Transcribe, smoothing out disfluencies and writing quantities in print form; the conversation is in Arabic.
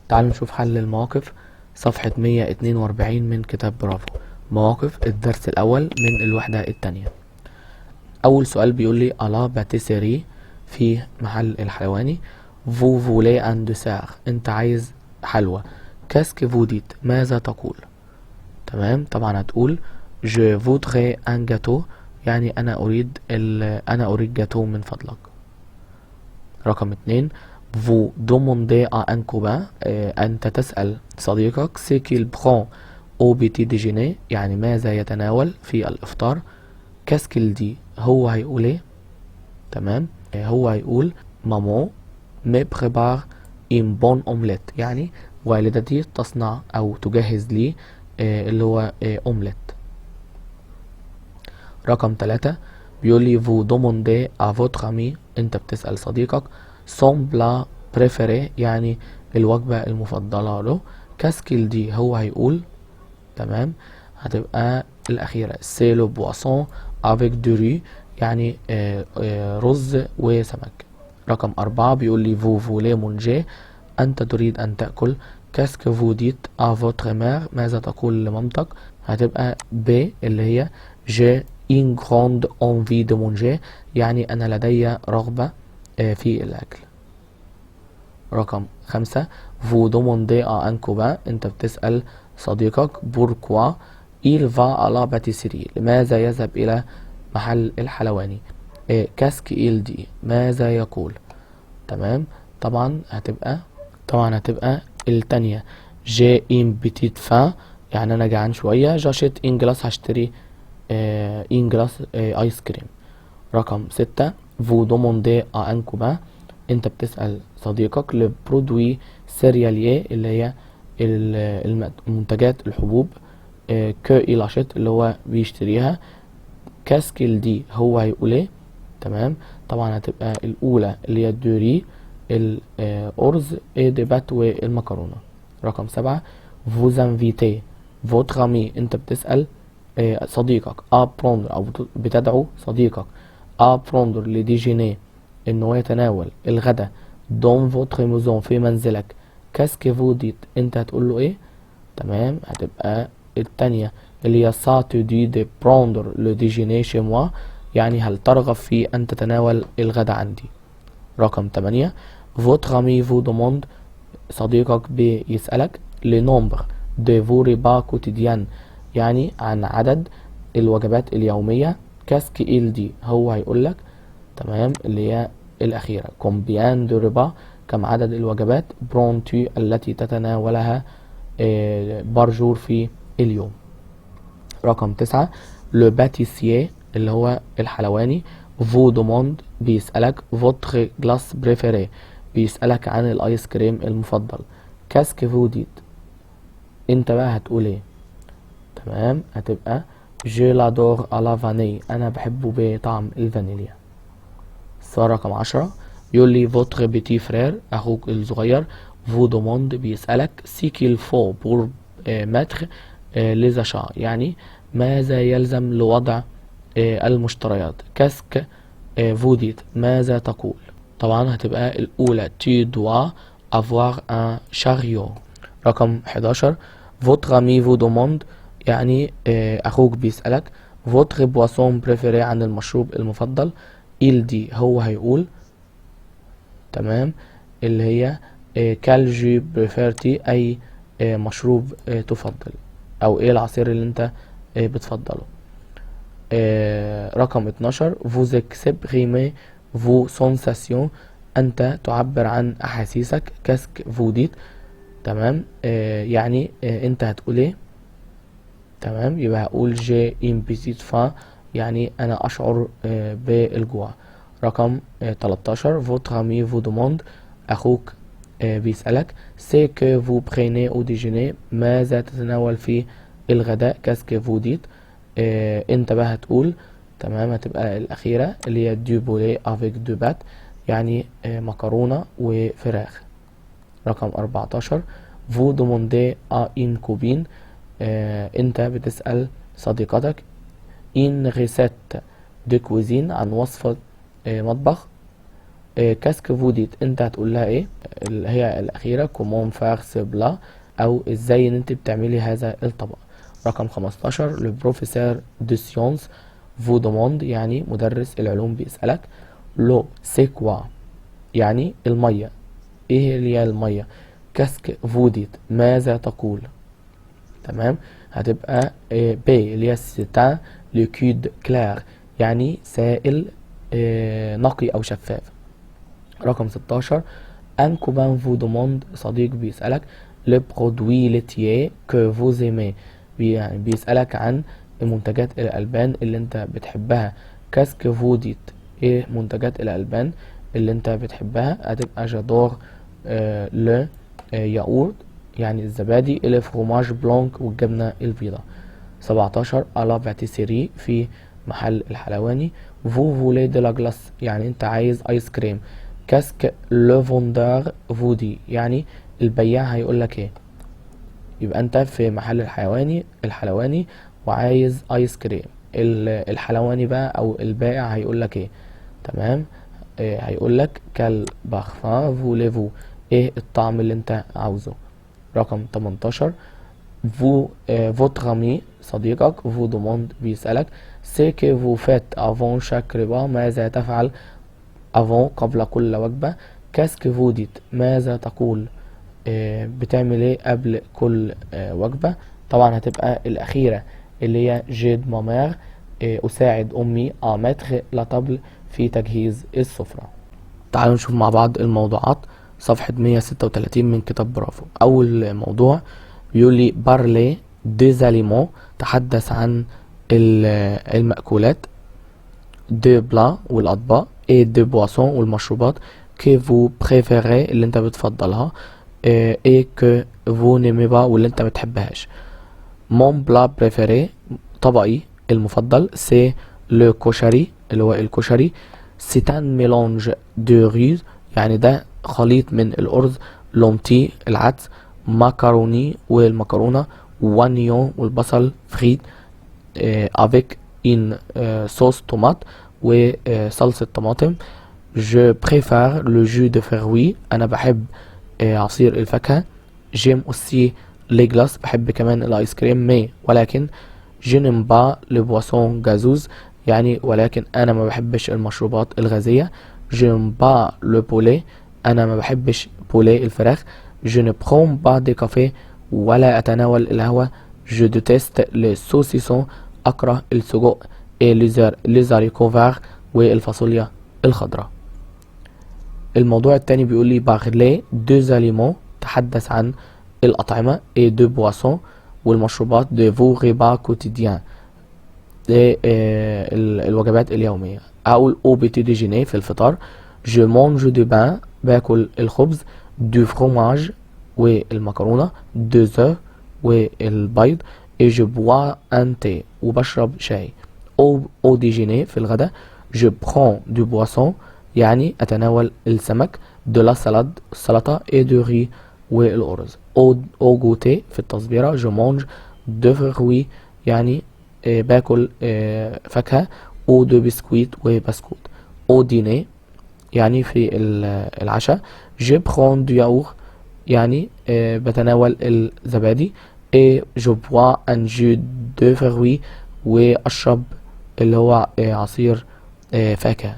تعالوا نشوف حل المواقف، صفحة 142 من كتاب برافو. مواقف الدرس الأول من الوحدة التانية. أول سؤال بيقول لي ألا باتيسيري، في محل الحلواني. فو فولي أن دوسار، أنت عايز حلوى. كاسك فوديت، ماذا تقول؟ تمام، طبعا هتقول جو فودغي أن جاتو، يعني أنا أريد جاتو من فضلك. رقم 2، vous demandez à un copain، أنت تسأل صديقك ce qu'il prend au petit déjeuner، يعني ماذا يتناول في الإفطار. qu'est-ce qu'il dit، هو هيقول ايه؟ تمام، هو هيقول maman me prépare une bonne omelette، يعني والدتي تصنع أو تجهز لي اللي هو أومليت. رقم 3 بيقول لي vous demandez à votre ami، أنت بتسأل صديقك son plat préféré، يعني الوجبة المفضلة له. كاسكيل دي، هو هيقول. تمام، هتبقى الأخيرة c'est le poisson avec du riz، يعني رز وسمك. رقم 4 بيقول لي vous voulez manger، أنت تريد أن تأكل. كاسك vous dites à votre mère، ماذا تقول لمامتك؟ هتبقى ب اللي هي j'ai une grande envie de manger، يعني أنا لدي رغبة في الأكل. رقم 5 vous demandez à un copain، أنت بتسأل صديقك pourquoi il va à la pâtisserie، لماذا يذهب إلى محل الحلواني. كاسك il dit، ماذا يقول؟ تمام، طبعا هتبقى التانية j'ai une petite faim، يعني أنا جعان شوية. j'achète une glace، هشتري une glace آيس كريم. رقم 6 vous demandez à un copain، انت بتسأل صديقك le produit céréalier، اللي هي المنتجات الحبوب que il achète، اللي هو بيشتريها. كاسكيل دي، هو هيقول ايه؟ تمام، طبعا هتبقى الأولى اللي هي الدوري، الأرز دي بات والمكرونة. رقم 7 vous invitez votre ami، انت بتسأل صديقك à prendre، أو بتدعو صديقك à prendre le déjeuner، إنه يتناول الغداء dans votre maison، في منزلك. كاسك vous dites، انت هتقول له ايه؟ تمام، هتبقى التانية اللي هي ça te dit de prendre le déjeuner chez moi، يعني هل ترغب في أن تتناول الغداء عندي. رقم 8 votre ami vous demande، صديقك بيسألك le nombre de vos repas quotidiens، يعني عن عدد الوجبات اليومية. كاسك il dit، هو هيقولك. تمام، اللي هي الأخيرة combien de repas، كم عدد الوجبات prends-tu، التي تتناولها بارجور في اليوم. رقم 9 le pâtissier، اللي هو الحلواني vous demande، بيسألك votre glace préférée، بيسألك عن الآيس كريم المفضل. كاسك vous dites، انت بقى هتقول ايه؟ تمام، هتبقى je l'adore à la vanille، انا بحبه بطعم الفانيليا. السؤال رقم 10 بيقول لي votre petit frère، اخوك الصغير vous demande، بيسألك ce qu'il faut pour mettre les achats، يعني ماذا يلزم لوضع المشتريات. كاسك vous dites، ماذا تقول؟ طبعا هتبقى الأولى tu dois avoir un chariot. رقم 11 votre ami vous demande، يعني أخوك بيسألك. votre boisson préférée، عن المشروب المفضل. il dit، هو هيقول. تمام، اللي هي quel jus préfères-tu، أي مشروب تفضل، أو إيه العصير اللي أنت بتفضله. رقم 12 vous exprimez vos sensations، أنت تعبر عن أحاسيسك. كاسك vous dites، تمام، يعني أنت هتقول إيه؟ تمام، يبقى هقول j'ai une petite faim، يعني أنا أشعر بالجوع. رقم 13 votre ami vous demande، أخوك بيسألك c'est que vous prenez au déjeuner، ماذا تتناول في الغداء. كاسك vous dites، انت بقى هتقول. تمام، هتبقى الأخيرة اللي هي du poulet avec du pâtes، يعني مكرونة وفراخ. رقم 14 vous demandez à une copine، انت بتسأل صديقتك une recette de cuisine، عن وصفة مطبخ. كاسك فوديت انت هتقول لها ايه، اللي هي الاخيره كومون فاغ سبلا، او ازاي ان انت بتعملي هذا الطبق. رقم 15 لو بروفيسور دو سيونس فو دوموند، يعني مدرس العلوم بيسألك. لو سي كوا، يعني المية، ايه هي المية. كاسك فوديت، ماذا تقول. تمام. هتبقى بي اللي هي سيتان ليكيد كلير، يعني سائل نقي او شفاف. رقم 16 ان كوبان فو دوموند، صديق بيسألك. لو برودوي ليتيي كو فوز ايمي، يعني بيسألك عن منتجات الألبان اللي انت بتحبها. كاسك فوديت، ايه منتجات الألبان اللي انت بتحبها. هتبقى جادور لو ياقورت، يعني الزبادي. الى فروماج بلانك، والجبنة البيضاء. 17 ألا باتيسيري، في محل الحلواني. فو فولي دي لا جلاس، يعني انت عايز ايس كريم. كاسك لو فوندار فودي، يعني البياع هيقول لك ايه. يبقى انت في محل الحلواني وعايز ايس كريم. الحلواني بقى او البائع هيقول لك ايه. تمام. هيقول لك كال بارفان فوليفو، ايه الطعم اللي انت عاوزه. رقم 18 فو فوتر امي، صديقك. فو دوموند، بيسألك. سي كي فو فات افون شاك ريبا، ماذا تفعل افون، قبل كل وجبة. كاسك فو ديت، ماذا تقول، بتعمل ايه قبل كل وجبة. طبعا هتبقى الأخيرة اللي هي جيد مامير، أساعد أمي ماتر لا طبل، في تجهيز السفرة. تعالوا نشوف مع بعض الموضوعات. صفحة 136 من كتاب برافو. أول موضوع بيقول لي بارلي ديزاليمون، تحدث عن المأكولات. دو بلا، والأطباق. اي دو بواسون، والمشروبات. كي فو بريفيري، اللي انت بتفضلها. اي كو فو نيمي با، واللي انت بتحبهاش. مون بلا بريفيري، طبقي المفضل. سي لو كوشري، اللي هو الكشري. سيتان ميلونج دو ريز، يعني ده خليط من الأرز. لونتي، العدس. ماكاروني، والمكرونة. وانيون، والبصل فريت. افيك ان صوص طماط، وصلصة طماطم. je préfère le jus de fruits، انا بحب عصير الفاكهة. j'aime aussi les glaces، بحب كمان الايس كريم. مي، ولكن. je n'aime pas le boisson gazeuse، يعني ولكن انا ما بحبش المشروبات الغازية. je n'aime pas le poulet، انا ما بحبش بولي الفراخ. je ne prends pas de café، ولا اتناول القهوة. je déteste les saucissons، اكره السجق. et les haricots verts، والفاصوليا الخضراء. الموضوع التاني بيقول لي بارلي دو أليمون، تحدث عن الأطعمة. et de boissons، والمشروبات. de vos repas quotidiens، الوجبات اليومية. أقول au petit déjeuner، في الفطار. je mange du pain، باكل الخبز. du fromage، والمكرونة. deux œufs، والبيض. et je bois un thé، وبشرب شاي. au déjeuner، في الغداء. je prends du poisson، يعني أتناول السمك. de la salade، السلطة. et du riz، والأرز. au goûter، في التصبيرة. je mange de fruits، يعني باكل فاكهة. au de biscuit، وبسكوت. au dîner، يعني في العشاء. je prends du yaourt، يعني بتناول الزبادي. et je bois un jus de fruits، وأشرب اللي هو عصير فاكهة.